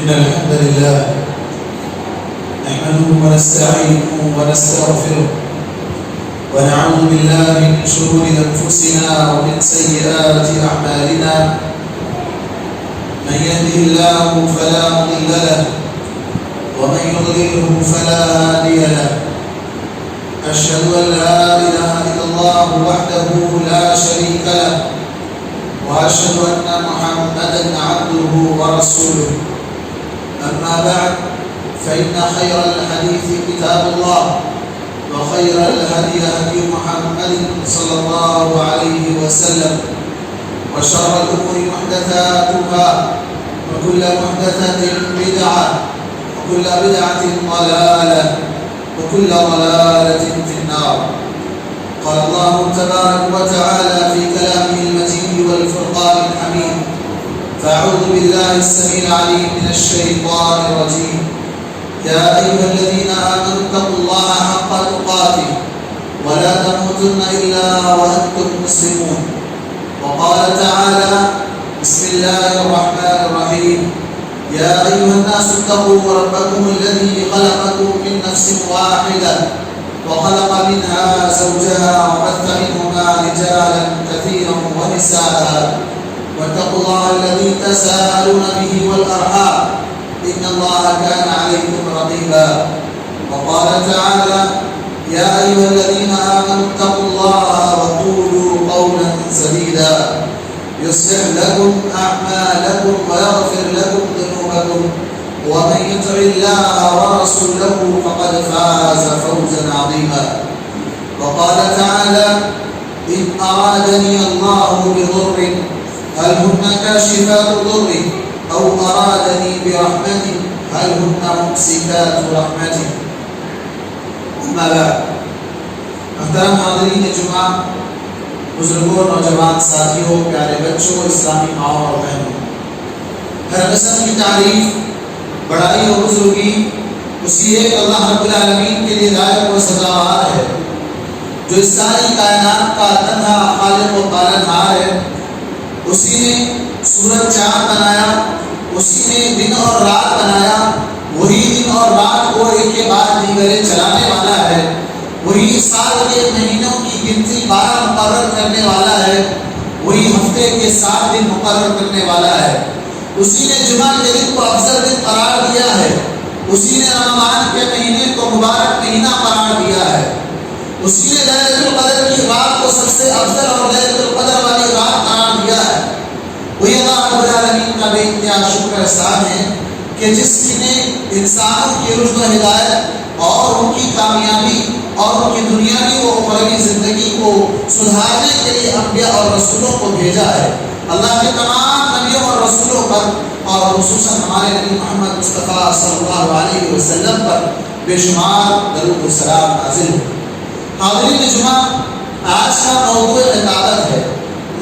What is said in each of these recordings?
إن الحمد لله نحمده ونستعينه ونستغفره ونعوذ بالله من شرور أنفسنا ومن سيئات أعمالنا من يهده الله فلا مضل له ومن يضلله فلا هادي له أشهد أن لا إله إلا الله وحده لا شريك له وأشهد أن محمدا عبده ورسوله أما بعد فإن خير الحديث كتاب الله وخير الهدي هدي محمد صلى الله عليه وسلم وشر الأمور محدثاتها وكل محدثة بدعة وكل بدعة ضلالة وكل ضلالة في النار. قال الله تبارك وتعالى في كلامه المجيد والفرقان الحميد: فأعوذ بالله السميع العليم من الشيطان الرجيم. يا أيها الذين آمنوا اتقوا الله حق تقاته ولا تموتن إلا وأنتم مسلمون. وقال تعالى: بسم الله الرحمن الرحيم. يا أيها الناس اتقوا ربكم الذي خلقكم من نفس واحدة وخلق منها زوجها وبث منهما رجالا كثيرا ونساء واتقوا الله الذي تساءلون به والأرحام إن الله كان عليكم رقيبا. وقال تعالى: يا أيها الذين آمنوا اتقوا الله وقولوا قولا سديدا يصلح لكم أعمالكم ويغفر لكم ذنوبكم ومن يطع الله ورسوله فقد فاز فوزا عظيما. وقال تعالى: إن أرادني الله بضر هل هن كاشفات ضره أو أرادني برحمته هل هن ممسكات رحمته. أما بعد، محترم حاضرین جمعہ، بزرگوں، نوجوان ساتھیوں، پیارے بچوں، اسلامی ماؤں اور بہنوں، ہر قسم کی تعریف، بڑائی اور بزرگی اسی ایک اللہ رب العالمین کے لیے لائق و سزاوار ہے جو اس ساری کائنات کا تنہا خالق و پالنہار ہے۔ اسی نے سورج چاند بنایا، اسی نے دن اور رات بنایا، وہی دن اور رات کو ایک کے بعد دیگرے چلانے والا ہے، وہی سال کے مہینوں کی گنتی 12 مقرر کرنے والا ہے، وہی ہفتے کے 7 دن مقرر کرنے والا ہے۔ اسی نے جمعہ کے دن کو افضل دن قرار دیا ہے، اسی نے رمضان کے مہینے کو مبارک مہینہ قرار دیا ہے، اسی نے لیلۃ القدر کی رات کو سب سے افضل اور لیلۃ القدر والی رات قرار دیا ہے۔ وہی اللہ رب العالمین کا بے انتہا شکر احسان ہے کہ جس نے انسانوں کی رشد و ہدایت اور ان کی کامیابی اور ان کی دنیاوی و اخروی زندگی کو سدھارنے کے لیے انبیاء اور رسولوں کو بھیجا ہے۔ اللہ کے تمام نبیوں اور رسولوں پر اور خصوصاً ہمارے نبی محمد مصطفیٰ صلی اللہ علیہ وسلم پر بے شمار درود و سلام نازل ہو۔ حاضرین جمعہ، آج کا موضوع عقیدت ہے: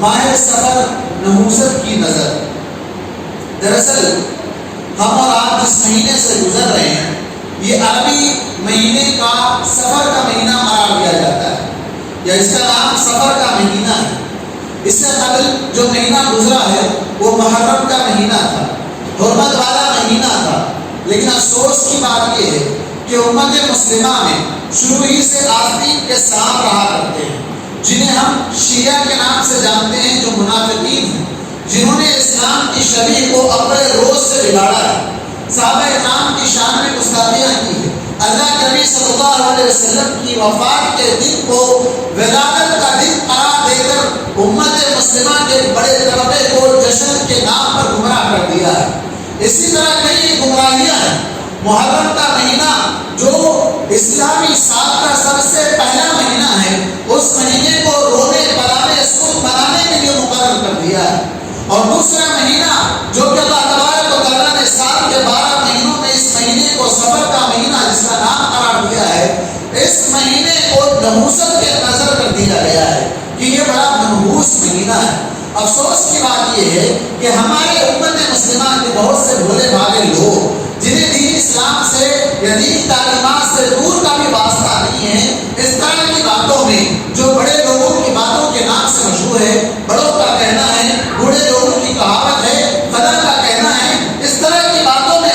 ماہ سفر نحوست کی نظر۔ دراصل ہم اور آپ جس مہینے سے گزر رہے ہیں یہ عربی مہینے کا سفر کا مہینہ قرار دیا جاتا ہے، یا اس کا نام سفر کا مہینہ ہے۔ اس سے قبل جو مہینہ گزرا ہے وہ محرم کا مہینہ تھا، حرمت والا مہینہ تھا۔ لیکن افسوس کی بات یہ ہے کہ امت مسلمہ میں شروع ہی سے آستین کے ساتھ رہا کرتے ہیں، جنہیں ہم شیعہ کے نام سے جانتے ہیں، جو منافقین ہیں، جنہوں نے اسلام کی شریع کو اول روز سے بگاڑا ہے، صحابہ کرام کی شان میں گستاخیاں کی ہے، اللہ کے نبی صلی اللہ علیہ وسلم کی وفات کے دن کو ولادت کا دن قرار دے کر امت مسلمہ کے بڑے طبقے کو جشن کے نام پر گمراہ کر دیا ہے۔ اسی طرح کئی گمراہیاں ہیں۔ محرم کا مہینہ جو اسلامی سال کا سب سے پہلا مہینہ ہے، اس مہینے کو رونے پلانے سود منانے کے لیے مقرر کر دیا ہے۔ اور دوسرا مہینہ جو کہ اللہ تبارک و تعالیٰ نے سال کے 12 مہینوں میں اس مہینے کو سفر کا مہینہ جس کا نام قرار دیا ہے، اس مہینے کو نحوست کے نظر کر دیا گیا ہے کہ یہ بڑا منحوس مہینہ ہے۔ افسوس کی بات یہ ہے کہ ہمارے امت مسلمہ کے بہت سے بھولے بھالے لوگ جنہیں دین اسلام سے یا دین تعلیمات سے دور کا بھی واسطہ نہیں ہے، اس طرح کی باتوں میں جو بڑے لوگوں کی باتوں کے نام سے مشہور ہے، بڑوں کا کہنا ہے، بوڑھے لوگوں کی کہاوت ہے، خدا کا کہنا ہے، اس طرح کی باتوں میں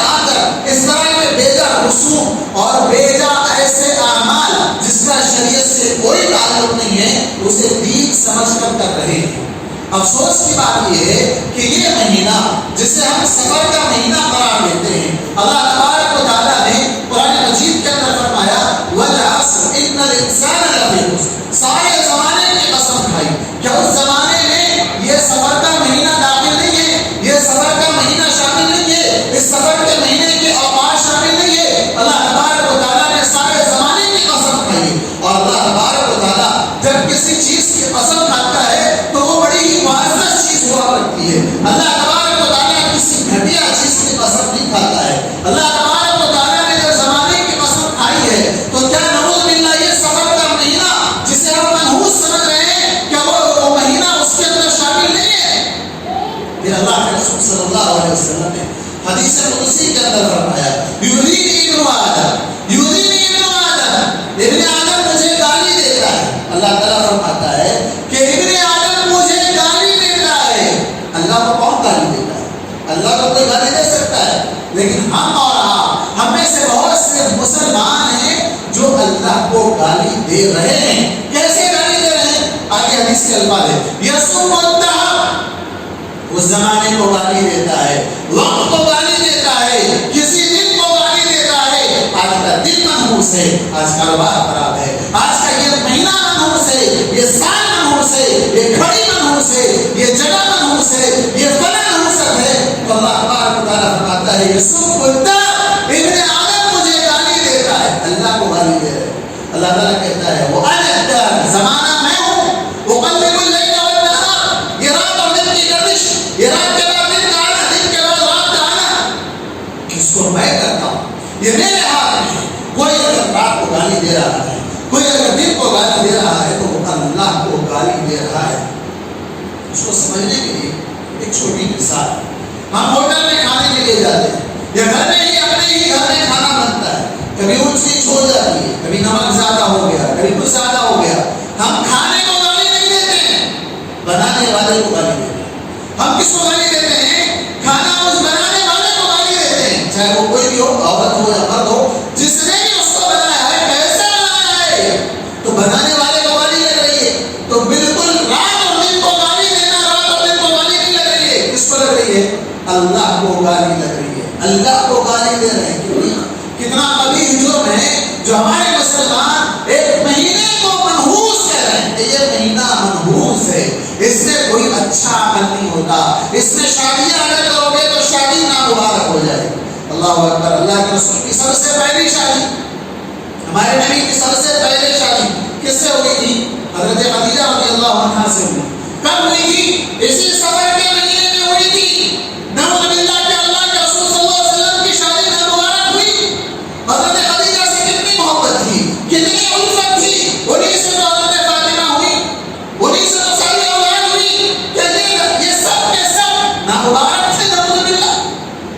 افسوس کی بات یہ ہے کہ یہ مہینہ جسے ہم سفر کا مہینہ قرار دیتے ہیں، اللہ تبارک و تعالیٰ نے قرآن مجید کے اندر فرمایا وَالْعَصْرِ إِنَّ الْإِنسَانَ لَفِي خُسْرٍ، سارے زمانے کی قسم کھائی۔ کیا اس زمانے میں یہ سفر کا مہینہ داخل نہیں ہے؟ یہ سفر کا مہینہ شامل نہیں ہے؟ اس سفر کے مہینے کے اوقات شامل نہیں ہے؟ اللہ تبارک و تعالیٰ نے سارے زمانے کی قسم کھائی۔ اور اللہ تبارک و تعالیٰ جب کسی چیز کی قسم کھاتا ہے تو وہ بڑی ہی معزز چیز ہوا کرتی ہے۔ اللہ تبارک و تعالیٰ کسی گھٹیا چیز کی قسم نہیں کھاتا ہے۔ اللہ تبارک و تعالیٰ نے جب زمانے کی قسم کھائی ہے تو کیا نعوذ باللہ یہ سفر کا مہینہ جسے ہم منحوس سمجھ رہے ہیں، کیا وہ مہینہ اس کے اندر شامل نہیں ہے؟ پھر اللہ کے رسول صلی اللہ علیہ وسلم نے حدیث قدسی کے اندر فرمایا یؤذینی ابن آدم، یؤذینی ابن آدم، ابن آدم مجھے گالی دیتا ہے۔ اللہ تعالیٰ فرماتا ہے کہ ابن آدم مجھے گالی دیتا ہے۔ اللہ کو کون گالی دیتا ہے؟ اللہ کو کوئی گالی دے سکتا ہے، لیکن ہم اور آپ، ہم میں سے بہت سے مسلمان ہیں جو اللہ کو گالی دے رہے ہیں۔ کیسے گالی دے رہے ہیں؟ آگے حدیث کے الفاظ ہے یسب الدہر، اس زمانے کو گالی دیتا ہے، وقت کو گالی دیتا ہے، کسی دن کو گالی دیتا ہے۔ آج کا دن منحوس ہے، آج کاروبار خراب ہے، آج کا یہ مہینہ منحوس ہے، یہ سال منحوس ہے، یہ گھڑی منحوس ہے، یہ جگہ منحوس ہے، یہ فلاں منحوست ہے۔ تو اللہ تبارک و تعالیٰ فرماتا ہے یسب الدہر، ابن آدم مجھے گالی دیتا ہے، اللہ کو گالی دے رہے۔ اللہ تعالیٰ کہتا ہے وَأَنَا الدَّهْرُ، زمانہ میں ہوں، أُقَلِّبُ اللَّيْلَ وَالنَّهَارَ، یہ رات اور دن کی گردش، یہ رات کے بعد دن کا آنا، دن کے بعد رات کا آنا، اس کو میں کرتا ہوں، یہ میرے ہاتھ میں ہے۔ کوئی اگر رات کو گالی دے رہا ہے، کوئی اگر دن کو گالی دے رہا ہے تو وہ اللہ کو گالی دے رہا ہے۔ اس کو سمجھنے کے لیے ایک چھوٹی مثال، ہم ہوٹل میں کھانے کے لیے جاتے ہیں یا گھر میں ہی اپنے ہی گھر میں کھانا بنتا ہے، کبھی اونچ نیچ ہو جاتی ہے، کبھی نمک زیادہ ہو گیا، کبھی کچھ زیادہ ہو گیا، ہم کھانے کو گالی نہیں دیتے ہیں، بنانے والے کو گالی دیتے ہیں۔ ہم کس کو گالی دیتے ہیں؟ کھانا اس بنانے والے کو گالی دیتے ہیں، چاہے وہ کوئی بھی ہو، عورت ہو یا مرد ہو، جس نے بھی اس کو بنایا ہے، کیسے بنایا ہے، تو بنانے والے کو گالی لگ رہی ہے۔ تو بالکل رات اور دن کو گالی دینا، رات اور دن کو گالی نہیں لگ رہی ہے، کس کو لگ رہی ہے؟ اللہ کو گالی لگ رہی ہے، اللہ کو گالی دے رہے ہیں۔ کیوں نہیں؟ کتنا قبیح جرم ہے جو ہمارے مسلمان ایک مہینے کو منحوس کر رہے ہیں کہ یہ مہینہ منحوس ہے، اس سے کوئی اچھا عمل نہیں ہوتا، اس میں شادیاں اگر کرو گے تو شادی نامبارک ہو جائے گی۔ اللہ اکبر۔ اللہ کے رسول کی سب سے پہلی شادی، ہمارے نبی کی سب سے پہلی شادی کس سے ہوئی تھی؟ حضرت خدیجہ رضی اللہ عنہا سے ہوئی۔ کب ہوئی تھی؟ اسی سفر کے مہینے میں ہوئی تھی۔ نعوذ باللہ کہ اللہ کے رسول صلی اللہ علیہ وسلم کی شادی نامبارک ہوئی۔ حضرت خدیجہ سے کتنی محبت تھی، کتنی الفت تھی، انہیں سے تو حضرت فاطمہ ہوئی، انہیں سے تو ساری اولاد ہوئی، کہ یہ سب کے سب نامبارک تھے۔ نعوذ باللہ،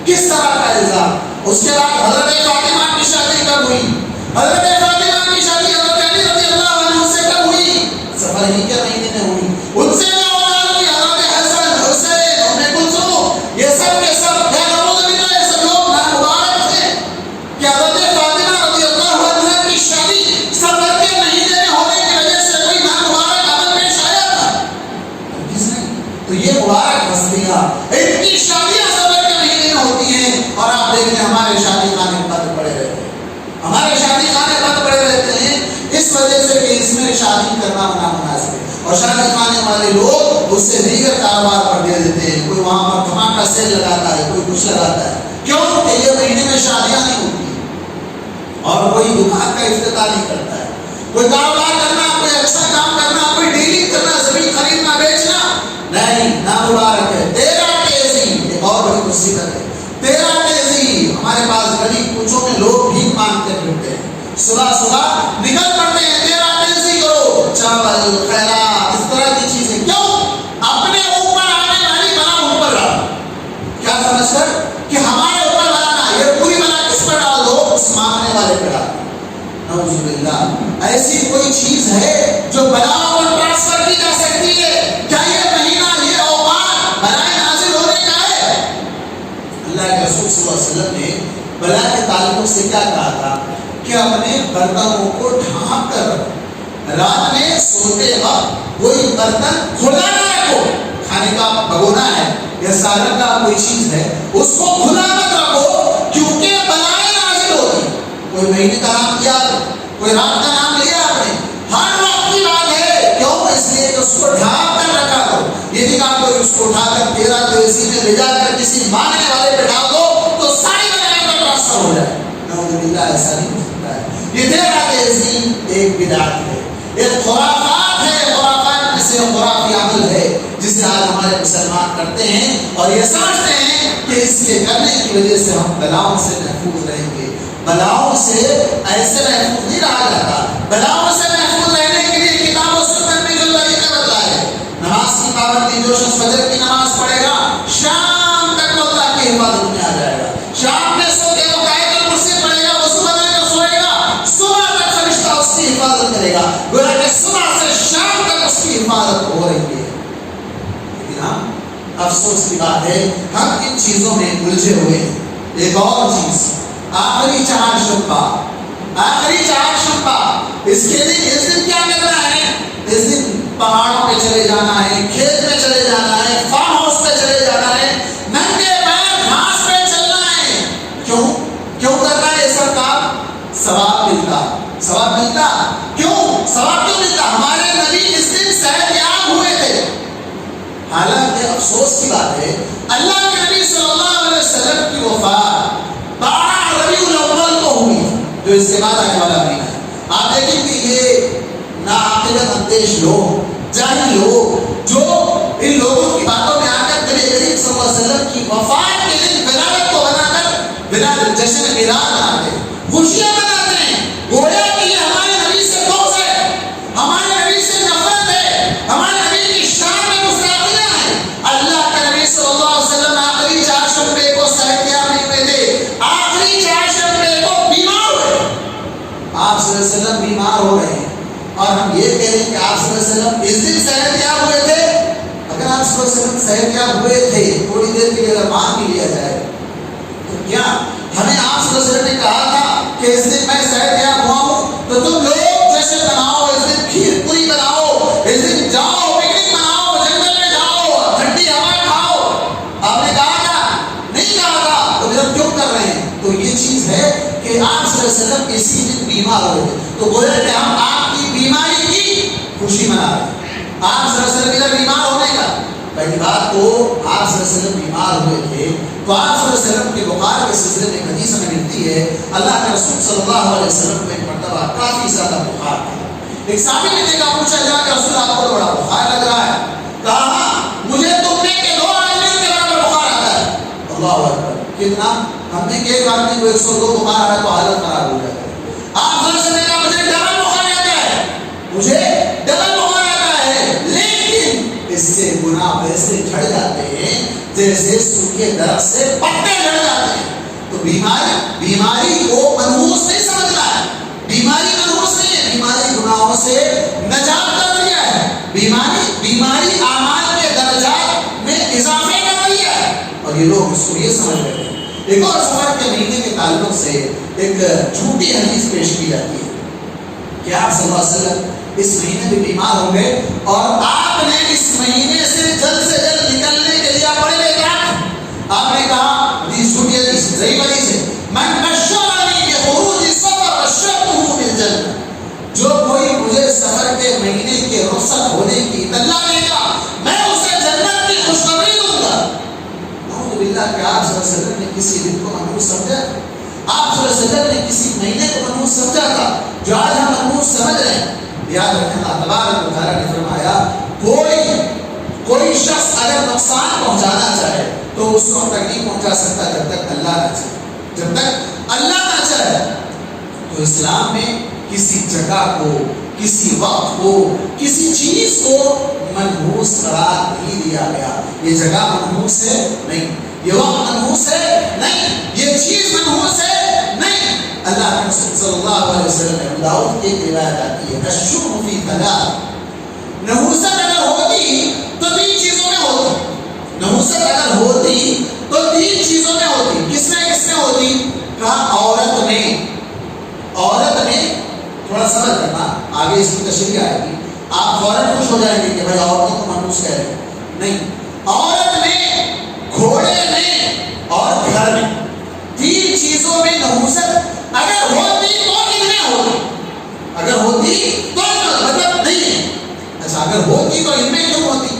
کس طرح کا الزام۔ اس کے بعد حضرت فاطمہ کی شادی کب ہوئی؟ حضرت فاطمہ کی شادی حضرت علی رضی اللہ عنہ سے کب ہوئی؟ سفر ہی کے مہینے میں ہوئی۔ ان سے جو اولاد ہوئی حضرت حسن، حسین، ام کلثوم، یہ سب کے سب کیا نعوذ باللہ یہ سب لوگ نامبارک تھے؟ کہ حضرت فاطمہ رضی اللہ عنہ کی شادی سفر کے مہینے میں ہونے کی وجہ سے کوئی نامبارک عمل پیش آیا تھا؟ کس نے؟ تو یہ مبارک ہستیاں، ان کی شادیاں سفر کے مہینے میں ہوتی ہیں، اور آپ دیکھیں ہمارے شادی خانے بند پڑے رہتے ہیں، ہمارے شادی خانے بند پڑے رہتے ہیں اس وجہ سے کہ اس میں شادی کرنا نامناسب ہے، اور شادی خانے والے لوگ اس سے دیگر کاروبار پر دے دیتے ہیں۔ کوئی وہاں پر دھماکہ سیل لگاتا ہے، کوئی کچھ لگاتا ہے، کیوں کہ یہ مہینے میں شادیاں نہیں ہوتی، اور کوئی دکان کا افتتاح نہیں کرتا ہے، کوئی کاروبار کرنا، کوئی اچھا کام کرنا، کوئی ڈیلنگ کرنا، زمین خریدنا بیچنا نہیں، نامبارک ہے۔ تیرا تیزی ایک اور بڑی مصیبت ہے، تیرا تیزی۔ ہمارے پاس گلی کوچوں میں لوگ بھی مانگتے پھرتے ہیں، صبح صبح نکل پڑتے ہیں، تیرا تیزی کرو، چاول، خیرات، اس طرح کی چیزیں۔ کیوں؟ اپنے اوپر آنے والی بلا اوپر ڈالو، کیا سمجھ کر کہ ہمارے اوپر بلانا، یہ پوری بلا کس پر ڈال دو؟ اس مانگنے والے پر ڈال دو۔ نعوذ باللہ، ایسی کوئی چیز ہے جو بلاؤں پر ٹرانسفر کی جا سکتی ہے؟ کیا یہ مہینہ، یہ اوقات بلائیں نازل ہونے کا ہے؟ اللہ کے رسول صلی اللہ علیہ وسلم نے بلا کے تعلق سے کیا کہا تھا کہ اپنے برتنوں کو ڈھانپ کر رکھو، رات میں سوتے وقت کوئی برتن کھلا نہ رکھو، کھانے کا بھگونا ہے یا سالن کا کوئی چیز ہے، اس کو کھلا مت رکھو، کیونکہ بلائیں نازل ہوتی. کوئی مہینے کا نام کیا، کوئی رات کا نام لیا آپ نے، ہر وقت کی بات ہے. کیوں؟ اس لیے کہ اس کو ڈھانپ کر رکھا کرو. یہ نہیں کہا کوئی اس کو اٹھا کر تیرا تیزی میں لے جا کر کسی مانگنے والے پہ ڈال دو تو ساری بلائیں کا ٹرانسفر ہو جائے. نعوذ باللہ، ایسا نہیں ہو سکتا ہے. یہ تیرا تیزی ایک بدعت ہے، ایک خرافات ہے، خرافات میں سے خرافی عمل ہے جسے آج ہمارے مسلمان کرتے ہیں اور یہ سمجھتے ہیں کہ اس کے کرنے کی وجہ سے ہم بلاؤں سے محفوظ رہیں گے. بلاؤں سے ایسے محفوظ نہیں رہا جاتا. بلاؤں سے محفوظ رہنے کے لیے کتاب و سنت میں جو طریقہ بتایا ہے، نماز کی پابندی، جو شخص فجر کی نماز پڑھے گا شام تک وہ اللہ کی حفاظت میں آ جائے گا. شام میں سو کے وہ آیت الکرسی پڑھے گا، وہ صبح میں سوئے گا، صبح تک فرشتہ اس کی حفاظت کرے گا. گویا کہ صبح سے شام تک اس کی حفاظت ہو رہی ہے. لیکن ہم، افسوس کی بات ہے، ہم ان چیزوں میں الجھے ہوئے ہیں. ایک اور چیز، آخری چہار شنبہ، آخری چہار شنبہ، اس دن کیا کرنا ہے؟ اس دن پہاڑوں پہ چلے جانا ہے، کھیت میں چلے جانا ہے، فارم ہاؤس پہ چلے جانا ہے، ننگے پیر گھاس پہ چلنا ہے. کیوں کرنا ہے یہ سب کام؟ ثواب ملتا. ثواب ملتا کیوں؟ ثواب کیوں ملتا؟ ہمارے نبی اس دن صحتیاب ہوئے تھے. حالانکہ افسوس کی بات ہے، اللہ کے نبی صلی اللہ علیہ وسلم کی وفات 12 ربیع الاول کو ہوئی، جو اس کے بعد آنے والا مہینہ ہے. آپ دیکھیں کہ یہ ناعاقلت اندیش لوگ، جاہل لوگ، جو ان لوگوں کی باتوں میں آ کر نبی کریم صلی اللہ علیہ وسلم کی وفات کے دن ولادت کو بنا کر جشن میلاد مناتے ہیں، خوشیاں مناتے ہیں، گویا کہ یہ ہمارے نبی سے بغض ہے، ہمارے نبی سے نفرت ہے، ہمارے نبی کی شان میں گستاخیاں ہیں. اللہ کے نبی صلی اللہ علیہ وسلم آخری چہار شنبے کو صحتیاب نہیں ہوئے تھے، آخری چہار شنبے کو بیمار ہوئے. آپ صلی اللہ علیہ وسلم بیمار ہو رہے ہیں اور ہم یہ کہہ رہے ہیں کہ آپ صلی اللہ علیہ وسلم اس دن صحتیاب ہوئے تھے. اگر آپ صلی اللہ علیہ وسلم صحتیاب ہوئے تھے، تھوڑی دیر کے لیے اگر مان بھی لیا جائے تو کیا ہمیں آپ صلی اللہ علیہ وسلم نے کہا تھا کہ اس دن میں صحتیاب ہوا ہوں تو تم لوگ جشن مناؤ، اس دن کھیر پوری بناؤ، اس دن جاؤ پکنک مناؤ، جنگل میں جاؤ، ٹھنڈی ہوا کھاؤ؟ آپ نے کہا تھا؟ نہیں کہا تھا. تو پھر کیوں کر رہے ہیں؟ تو یہ چیز ہے کہ آپ صلی اللہ علیہ وسلم اسی دن بیمار ہوئے تھے، تو گویا کہ ہم آپ کی بیماری کی خوشی منا رہے ہیں. آپ صلی اللہ علیہ وسلم ادھر بیمار ہونے کا پہلی بات تو آپ صلی اللہ علیہ وسلم بیمار ہوئے تھے تو آپ صلی اللہ علیہ وسلم کے بخار کے سلسلے میں حدیث میں ملتی ہے، اللہ کے رسول صلی اللہ علیہ وسلم کو ایک مرتبہ کافی زیادہ بخار تھا. ایک صحابی نے دیکھا، پوچھا جا کہ رسول آپ کو تو بڑا بخار لگ رہا ہے. کہا ہاں، مجھے تم نے کہ 2 آدمیوں کے برابر بخار آتا ہے. اللہ اکبر، کتنا؟ ہم نے کہ ایک آدمی کو 102 بخار آ رہا ہے تو حالت خراب ہو جاتی ہے. آپ صلی اللہ علیہ وسلم نے کہا مجھے ڈبل بخار آتا ہے، مجھے ڈبل بخار آتا ہے، لیکن اس سے گناہ ویسے جھڑ جاتے ہیں جیسے سوکھے درخت سے پتے جھڑ جاتے ہیں. تو بیماری کو منحوس نہیں سمجھنا ہے. بیماری منحوس نہیں ہے، بیماری گناہوں سے نجات کا ذریعہ ہے. بیماری اعمال کے درجات میں اضافے کا ذریعہ ہے، اور یہ لوگ اس کو یہ سمجھ رہے ہیں. ایک اور سفر کے مہینے کے تعلق سے ایک جھوٹی حدیث پیش کی جاتی ہے کہ آپ صلی اللہ علیہ وسلم اس مہینے میں بیمار ہو گئے اور آپ نے اس مہینے سے جلد نکلنے کے لیے پڑے ہوئے کیا آپ نے کہا؟ حدیث جھوٹی حدیث، صحیح حدیث ہے، من بشرنی بخروج سفر بشرته بالجنہ، جو کوئی مجھے سفر کے مہینے کے رخصت ہونے کی اطلاع دے گا میں اسے جنت کی خوشخبری دوں گا. نعوذ باللہ کہ آپ صلی اللہ علیہ وسلم نے کسی دن کو منحوس سمجھا، آپ صلی اللہ علیہ وسلم نے کسی مہینے کو منحوس سمجھا تھا جو آج ہم منحوس سمجھ رہے ہیں. یاد رکھیں اللہ تبارک و تعالیٰ نے فرمایا کوئی شخص اگر نقصان پہنچانا چاہے تو اس کو تک نہیں پہنچا سکتا جب تک اللہ نہ چاہے، جب تک اللہ نہ چاہے. تو اسلام میں کسی جگہ کو، کسی وقت کو، کسی چیز کو منحوس قرار نہیں دیا گیا. یہ جگہ منحوس ہے نہیں، یہ وقت منحوس ہے نہیں، یہ چیز منحوس ہے نہیں. اللہ کے رسول صلی اللہ علیہ وسلم نے ابو داؤد کی ایک روایت آتی ہے، الشؤم فی ثلاث، نحوست اگر ہوتی تو 3 چیزوں میں ہوتی. نحوست اگر ہوتی تو 3 چیزوں میں ہوتی. کس میں ہوتی؟ کہا عورت میں تھوڑا سمجھ کرنا، آگے اس کی تشریح آئے گی. آپ فوراً خوش ہو جائیں گے کہ بھائی عورتوں کو منحوس کہہ رہے ہیں، نہیں. عورت میں، گھوڑے میں اور گھر میں، تین چیزوں میں نحوست اگر ہوتی تو اتنے ہوتی، اگر ہوتی تو مطلب نہیں، اچھا اگر ہوتی تو ان میں کیوں ہوتی؟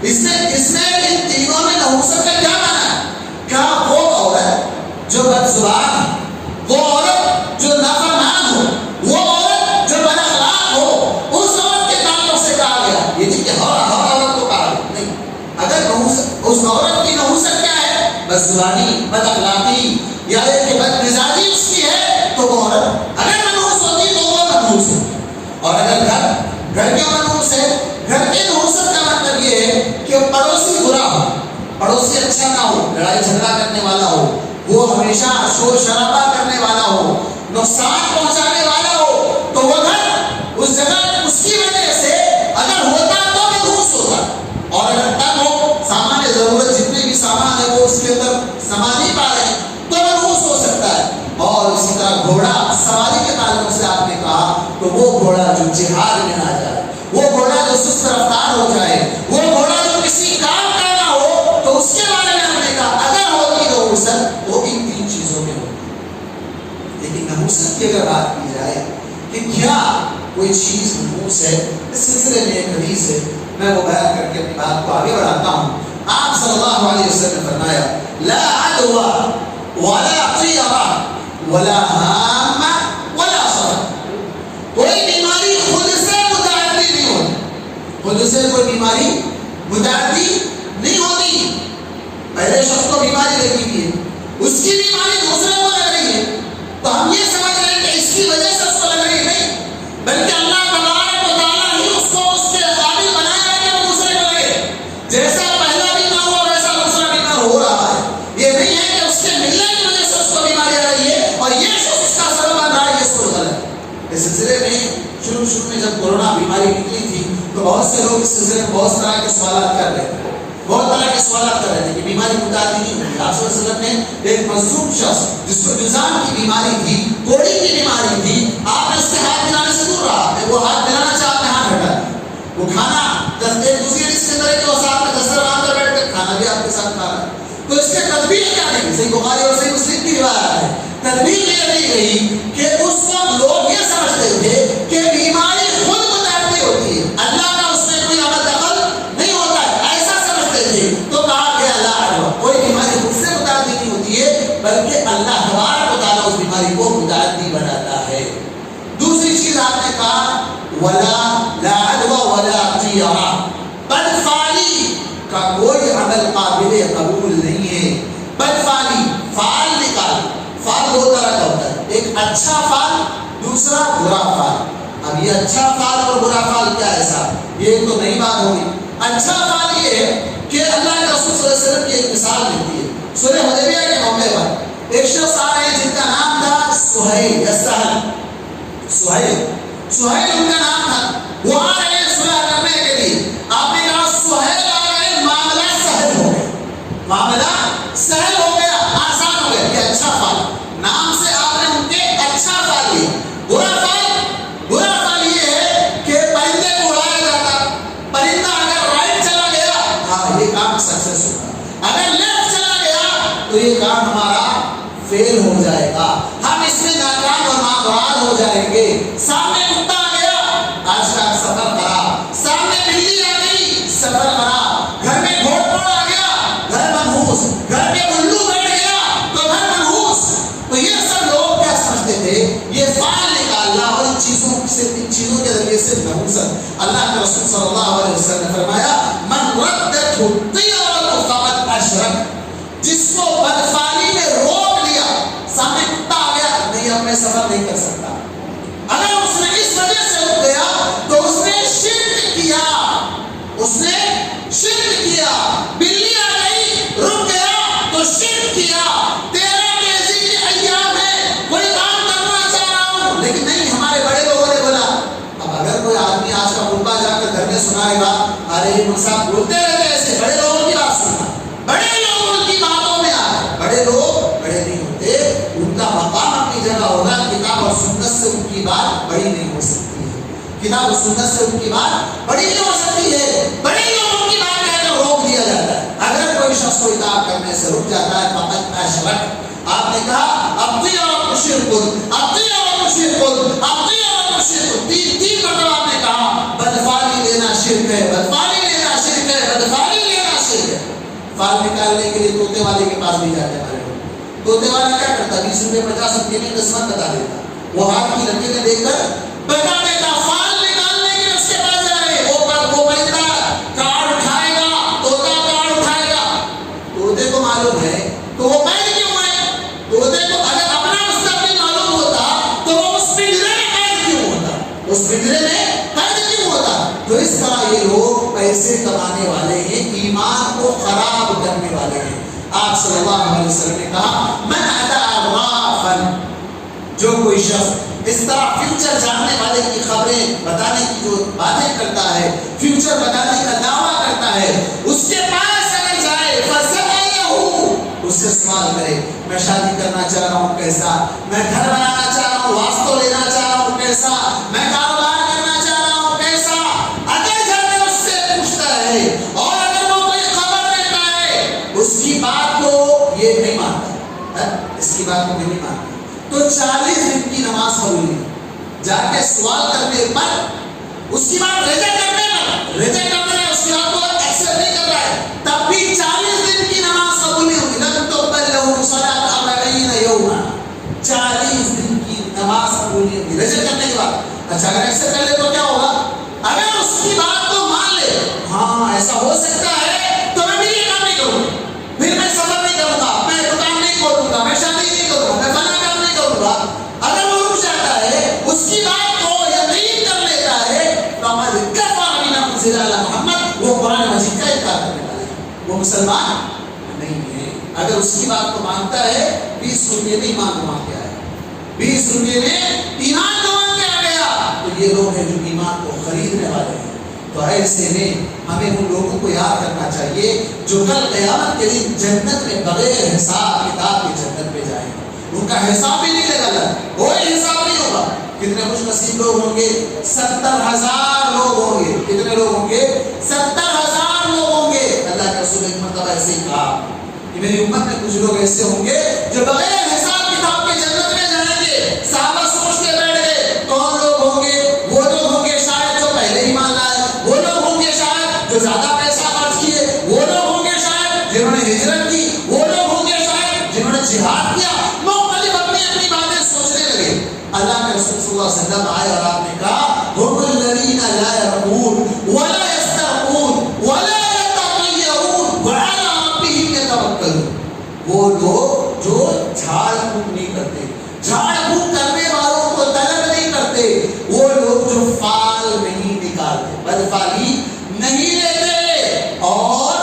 اس میں ان تینوں میں نحوست کا کیا معنی ہے؟ کیا وہ عورت جو بد زبان ہے، وہ عورت جو نافرمان ہو، وہ عورت جو بد اخلاق ہو، اس عورت کے تعلق سے کہا گیا یہ نہیں کہ ہر عورت کو کہا گیا، نہیں، اگر اس عورت کی نحوست کیا ہے؟ بد زبانی، بد اخلاقی یا کہ بد مزاجی اس کی ہے، تو وہ عورت اگر منحوس ہوتی تو وہ منحوس ہے۔ اور اگر گھر کیوں منحوس ہے؟ گھر کے نحوست کا مطلب یہ ہے کہ پڑوسی برا ہو، پڑوسی اچھا نہ ہو، لڑائی جھگڑا کرنے والا ہو، وہ ہمیشہ شور شرابہ کرنے والا ہو، نقصان پہنچانے والا ہو، تو وہ گھر اس جگہ اس کی وجہ سے اگر ہوتا تو منحوس ہوتا، اور اگر تب ہو سامان ضرورت جتنے بھی سامان ہے وہ اس کے اندر سما نہیں پا رہے تو منحوس ہو سکتا ہے۔ اور اسی طرح گھوڑا سواری کے تعلق سے آپ نے کہا تو وہ گھوڑا جو جہاد میں نہ جائے، وہ گھوڑا جو سست رفتار ہو جائے، وہ گھوڑا جو کسی کام کا نہ ہو، تو اس کے بارے میں ہم نے کہا اگر ہوتی نحوست تو ان تین چیزوں میں ہوتی۔ لیکن نحوست کی اگر بات کی جائے کہ کیا کوئی چیز نحوس ہے، اس سلسلے میں ایک حدیث ہے، میں وہ بیان کر کے اپنی بات کو آگے بڑھاتا ہوں۔ آپ صلی اللہ علیہ وسلم نے فرمایا لا عدوى ولا طیرہ ولا ہام ولا صرع، کوئی بیماری خود سے متعدی نہیں ہوتی، خود سے کوئی بیماری متعدی نہیں ہوتی۔ پہلے شخص کو بیماری لگی ہوئی ہے، اس کی بیماری دوسرے کو لگ رہی ہے، تو ہم یہ سمجھ رہے ہیں کہ اس کی وجہ سے اس کو لگ رہی ہے، نہیں، بلکہ اللہ تبارک و تعالیٰ ہی اس کو اس کے قابل بنایا ہے کہ وہ دوسرے کو لگے۔ جیسا پہلا بیمار ہوا ویسا دوسرا بیمار ہو رہا ہے، یہ نہیں ہے کہ اس کے ملنے کی وجہ سے اس کو بیماری آ رہی ہے اور یہ شخص اس کا سبب بن رہا ہے، یہ اس کو غلط ہے۔ اس سلسلے میں شروع میں جب کورونا بیماری نکلی تھی تو بہت سے لوگ اس سلسلے میں بہت طرح کے سوالات کر رہے تھے، بہت طرح کے سوالات کر رہے تھے کہ بیماری متعدی نہیں ہوئی۔ آپ صلی اللہ علیہ وسلم نے ایک مظلوم شخص جس کو جذام کی بیماری تھی، کوڑی کی بیماری تھی، آپ نے اس کے ہاتھ ملانے سے دور رہا، وہ ہاتھ ملانا چاہا آپ نے ہاتھ ہٹا دیا، وہ کھانا ایک دوسری حدیث کے اندر ہے کہ وہ ساتھ میں دسترخوان پر بیٹھ کر کھانا بھی آپ کے ساتھ کھا رہا ہے، تو اس کے تدبیر کیا نہیں؟ صحیح بخاری اور صحیح مسلم کی روایت ہے، تدبیر یہ نہیں گئی کہ اس وقت لوگ یہ سمجھتے تھے کہ بیماری خود متعدی ہوتی ہے، اللہ کا اس میں کوئی عمل دخل نہیں ہوتا ہے، ایسا سمجھتے تھے، تو کہا گیا لا عدوى، کوئی بیماری خود سے متعدی نہیں ہوتی ہے بلکہ اللہ تبارک و تعالیٰ اس بیماری کو متعدی بناتا ہے۔ دوسری چیز آپ نے کہا لا عدوى ولا طیرہ، بدفعلی کا کوئی عمل قابل قبول نہیں ہے۔ بدفعلی، فعل نکال، فعل دو طرح کا ہوتا ہے، ایک اچھا فعل، دوسرا برا فعل۔ اب یہ اچھا فعل اور برا فعل کیا ہے صاحب؟ یہ تو نئی بات ہوگی۔ اچھا فعل یہ ہے کہ اللہ کے رسول صلی اللہ علیہ وسلم کی ایک مثال ملتی ہے، سورہ حدیبیہ کے موقع پر ایک شخص آ رہے ہیں جن کا نام تھا سہیل یا سہیل ان کا نام تھا، وہ آ رہے ہیں صلح کرنے کے لیے۔ آپ نے کہا سہیل آ رہے ہیں، معاملہ سہل ہو گیا، معاملہ سہل ہو گیا، آسان ہو گیا، یہ اچھا فعل، نام سے آپ نے ان کے اچھا فعل لیا۔ برا فعل یہ ہے کہ پرندے کو اڑایا جاتا، پرندہ اگر رائٹ چلا گیا ہاں یہ کام سکسیس ہوگا، اگر لیفٹ چلا گیا تو یہ کام ہمارا فیل ہو جائے گا، ہم اس میں ناکام اور نامراد ہو جائیں گے۔ سامنے کتا آ گیا، آج کا سفر خراب، سامنے بلی آ گئی، سفر خراب، گھر میں گھوڑ آ گیا، گھر منحوس، گھر میں الو بیٹھ گیا تو گھر منحوس۔ تو یہ سب لوگ کیا سمجھتے تھے؟ یہ فعل نکالنا اور ان چیزوں کے ذریعے سے نحوست۔ اللہ کے رسول صلی اللہ علیہ وسلم نے فرمایا من ردت الطیرۃ فقد اشرک، جس کو بدفعلی نے روک لیا، سامنے کتا آ گیا، نہیں اب میں سفر نہیں کر سکتا، اگر اس نے اس وجہ سے رک گیا تو اس نے شرک کیا، اس نے شرک کیا۔ بلی آ گئی، رک گیا تو شرک کیا۔ تیرا تیزی کے ایام ہے، کوئی کام کرنا چاہ رہا ہوں لیکن نہیں، ہمارے بڑے لوگوں نے بولا۔ اب اگر کوئی آدمی آج کا خطبہ جا کر گھر میں سنائے گا، ارے صاحب بولتے رہتے ایسے، بڑے لوگوں کی بات سننا، بڑے لوگ ان کی باتوں میں آئے، بڑے لوگ بڑے نہیں ہوتے، ان کا مقام اپنی جگہ ہوگا، کتاب اور سنت سے ان کی بات بڑی نہیں ہو سکتی ہے، کتاب اور سنت سے ان کی بات بڑی نہیں ہو سکتی ہے، بڑے لوگوں کی بات کہہ کر روک دیا جاتا ہے۔ اگر کوئی شخص کو اطاعت کرنے سے رک جاتا ہے فقط اشرک. آپ نے کہا اطیع و تشرک، اطیع و تشرک، اطیع و تشرک، تین مرتبہ آپ نے کہا بدفعلی لینا شرک ہے، بدفعلی لینا شرک ہے، بدفعلی لینا شرک ہے. فال نکالنے کے لیے طوطے والے کے پاس بھی جاتے ہیں ہمارے لوگ. طوطے والا کیا کرتا؟ 20 روپے 50 روپے میں قسمت بتا دیتا، وہ ہاتھ کی لکیریں دیکھ کر بتا دیتا. فال نکالنے کے لیے اس کے پاس جائے، وہ پرندہ کارڈ اٹھائے گا، طوطا کارڈ اٹھائے گا. طوطے کو معلوم ہے تو وہ قید کیوں ہے؟ طوطے کو اگر اپنا مستقبل معلوم ہوتا تو وہ اس پنجرے میں قید کیوں ہوتا؟ اس پنجرے میں قید کیوں ہوتا؟ تو اس طرح یہ لوگ پیسے کمانے والے ہیں، ایمان کو خراب کرنے والے ہیں. آپ صلی اللہ علیہ وسلم نے کہا من اتا عرافا، جو کوئی شخص اس طرح فیوچر جاننے والے کی خبریں بتانے کی جو باتیں کرتا ہے، فیوچر بتانے کا دعویٰ کرتا ہے، اس کے پاس اگر جائے فسألہ، اس سے سوال کرے میں شادی کرنا چاہ رہا ہوں کیسا، میں گھر بنانا چاہ رہا ہوں، واسطہ لینا چاہ رہا ہوں کیسا، میں کاروبار کرنا چاہ رہا ہوں کیسا، اگر جانے اس سے پوچھتا ہے اور اگر وہ کوئی خبر دیتا ہے اس کی بات کو یہ نہیں مانتا، اس کی بات کو نہیں مانتا، تو 40 دن کی نماز قبول نہیں. جا کے سوال کرنے پر اس کی بات ریجیکٹ کرنے پر ریجیکٹ کر رہا ہے، اس کی بات کو ایکسپٹ نہیں کر رہا ہے، تب بھی 40 دن کی نماز قبول نہیں ہوگی. لن تقبل له صلاۃ 40 یوما، 40 دن کی نماز قبول نہیں ہوگی ریجیکٹ کرنے کے بعد. اچھا اگر ایکسپٹ کر لے تو کیا ہوگا؟ اگر اس کی بات کو مان لے، ہاں ایسا ہو سکتا ہے تو میں بھی یہ کام نہیں کروں گا، پھر میں سفر نہیں کروں گا، میں دکان نہیں کھولوں گا، میں شادی نہیں کروں گا، میں فلاں کام نہیں کروں گا. اگر وہ رک جاتا ہے، اس کی بات کو یقین کر لیتا ہے، فقد کفر بما انزل علی محمد، وہ قرآن مجید کا انکار کرنے والا ہے، وہ مسلمان نہیں ہے. اگر اس کی بات کو مانتا ہے، 20 روپے میں ایمان گنوا کے آیا، 20 روپے میں ایمان گنوا کے آ گیا، تو یہ لوگ ہیں جو ایمان کو خریدنے والے ہیں. تو ایسے میں ہمیں ان لوگوں کو یاد کرنا چاہیے جو کل قیامت کے دن جنت میں بغیر حساب کتاب کے جنت میں جائیں گے. ان کا حساب بھی نہیں لگا، کوئی حساب نہیں ہوگا. کتنے خوش نصیب لوگ ہوں گے؟ 70,000 لوگ ہوں گے. کتنے لوگ ہوں گے؟ 70,000 لوگ ہوں گے. اللہ کے رسول نے ایک مرتبہ ایسے ہی کہا کہ میری امت میں کچھ لوگ ایسے ہوں گے جو بغیر حساب کتاب کے جنت میں جائیں گے. صحابہ سوچتے بیٹھ گئے کون لوگ ہوں گے؟ وہ لوگ ہوں گے شاید جو پہلے ایمان لائے، وہ لوگ ہوں گے شاید جو زیادہ پیسہ خرچ کیے، وہ لوگ ہوں گے شاید جنہوں نے ہجرت کی، وہ لوگ ہوں گے شاید جنہوں نے جہاد کیا. مختلف اپنی اپنی باتیں سوچنے لگے. اللہ کے رسول صلی اللہ علیہ وسلم آئے اور آپ نے کہا هم الذین لا يرقون ولا يسترقون ولا يتطیرون وعلى ربهم يتوکلون. وہ لوگ جو جھاڑ پھونک نہیں کرتے، جھاڑ پھونک کرنے والوں کو طلب نہیں کرتے، وہ لوگ جو فال نہیں نکالتے، بدفعلی نہیں لیتے اور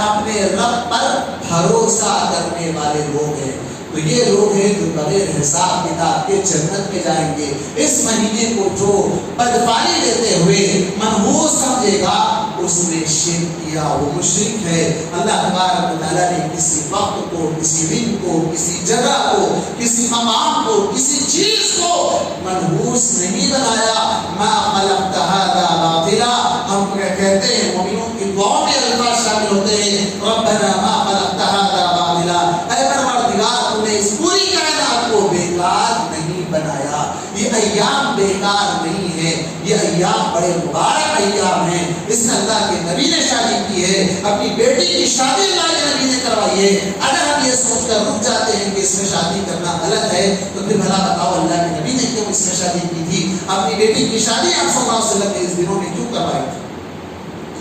اپنے رب پر بھروسہ کرنے والے لوگ ہیں. تو یہ لوگ ہیں جو بغیر حساب کتاب کے جنت میں جائیں گے. اس مہینے کو جو بدفعلی لیتے ہوئے منحوس سمجھے گا اس نے شرک کیا، وہ مشرک ہے. اللہ تبارک و تعالیٰ نے کسی وقت کو، کسی دن کو، کسی جگہ کو، کسی مقام کو، کسی چیز کو منحوس نہیں بنایا. ما خلقت هذا باطلا، ہم کہتے ہیں مومنوں کی دعاؤں میں الفاظ شامل ہوتے ہیں ربنا ما خلقت هذا باطلا، اے پروردگار تو نے اس پوری کائنات کو بیکار نہیں بنایا. یہ ایام بیکار نہیں ہے، یہ ایام بڑے مبارک ایام ہیں. اس میں اللہ کے نبی نے شادی کی ہے، اپنی بیٹی کی شادی اللہ کے نبی نے کروائی ہے. اگر ہم یہ سوچ کر رک جاتے ہیں کہ اس میں شادی کرنا غلط ہے تو پھر بھلا بتاؤ اللہ کے نبی نے کیوں اس میں شادی کی تھی؟ اپنی بیٹی کی شادی آپ صلی اللہ علیہ وسلم نے اس دنوں میں کیوں کروائی تھی؟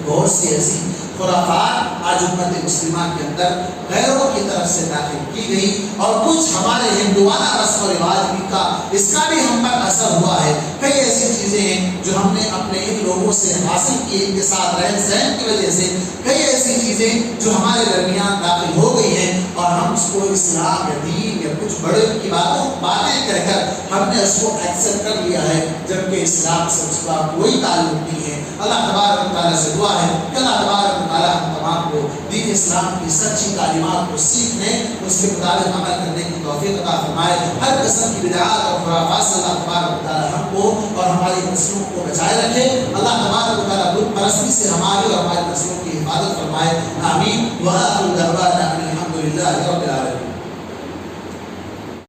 بہت سی ایسی خرافات آج امت مسلمہ کے اندر غیروں کی طرف سے داخل کی گئی اور کچھ ہمارے ہندوانہ رسم و رواج بھی کا اس کا بھی ہم پر اثر ہوا ہے. کئی ایسی چیزیں ہیں جو ہم نے اپنے ان لوگوں سے حاصل کی، ان کے ساتھ رہن سہن کی وجہ سے کئی ایسی چیزیں جو ہمارے درمیان داخل ہو گئی ہیں اور ہم اس کو اسلام یا دین یا کچھ بڑے کی باتیں کہہ کر ہم نے اس کو ایکسپٹ کر لیا ہے، جبکہ اسلام سے اس کا کوئی تعلق نہیں ہے۔ اللہ تبارک و تعالیٰ سے دعا ہے کہ اللہ تبارک و تعالیٰ ہم تمام کو دین اسلام کی سچی تعلیمات کو سیکھنے، اس کے مطابق عمل کرنے کی توفیق عطا فرمائے۔ ہر قسم کی بدعات اور خرافات سے اللہ تبارک و تعالیٰ ہم کو اور ہماری نسلوں کو بچائے رکھے۔ اللہ تبارک و تعالیٰ بت پرستی سے ہماری اور ہماری نسلوں کی حفاظت فرمائے۔ آمین۔ وآخر دعوانا ان الحمد للہ رب العالمین۔